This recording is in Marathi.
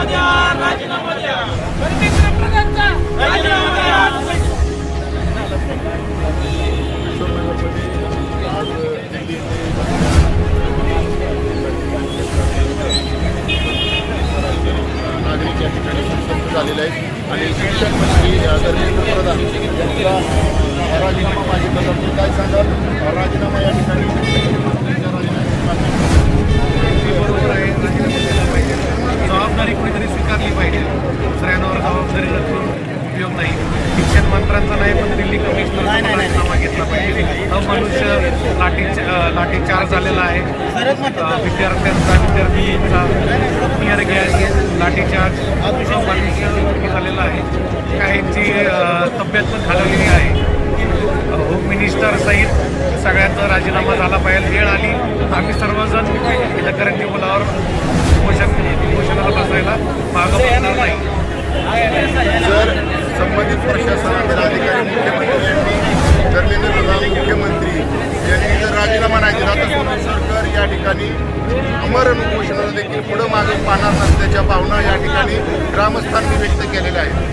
राजीनामा द्या, राजीनामा द्या. धर्मेंद्र प्रधानचा राजीनामा द्या. नागरिक या ठिकाणी संतप्त झालेले आहेत आणि शिक्षण मंत्री धर्मेंद्र प्रधान यांचा राजीनामा मागितला जातो. काय सांगाल? राजीनामा या ठिकाणी जबाबदारी कुणीतरी स्वीकारली पाहिजे. दुसऱ्यांवर जबाबदारी रचून उपयोग नाही. शिक्षण मंत्र्यांचा नाही पण दिल्ली कमिशनरचा राजीनामा घेतला पाहिजे. मनुष्य लाठीचार्ज झालेला आहे. विद्यार्थींचा टीयर गॅस लाठीचार्ज मनुष्य झालेला आहे. काहींची तब्येत पण खालवलेली आहे. होम मिनिस्टर सहित सगळ्यांचा राजीनामा झाला पाहिजे. वेळ आली आम्ही सर्वजण इलकरंजी मुलावर उपोषणाला बसायला मागं पडणार नाही. जर संबंधित प्रशासनातील अधिकारी मुख्यमंत्री यांनी धर्मेंद्र प्रधान मुख्यमंत्री यांनी जर राजीनामा नाही दिला तर सोनम सरकार या ठिकाणी अमरण उपोषणाला देखील पुढं मागं पाहणार नसल्याच्या भावना या ठिकाणी ग्रामस्थांनी व्यक्त केलेल्या आहेत.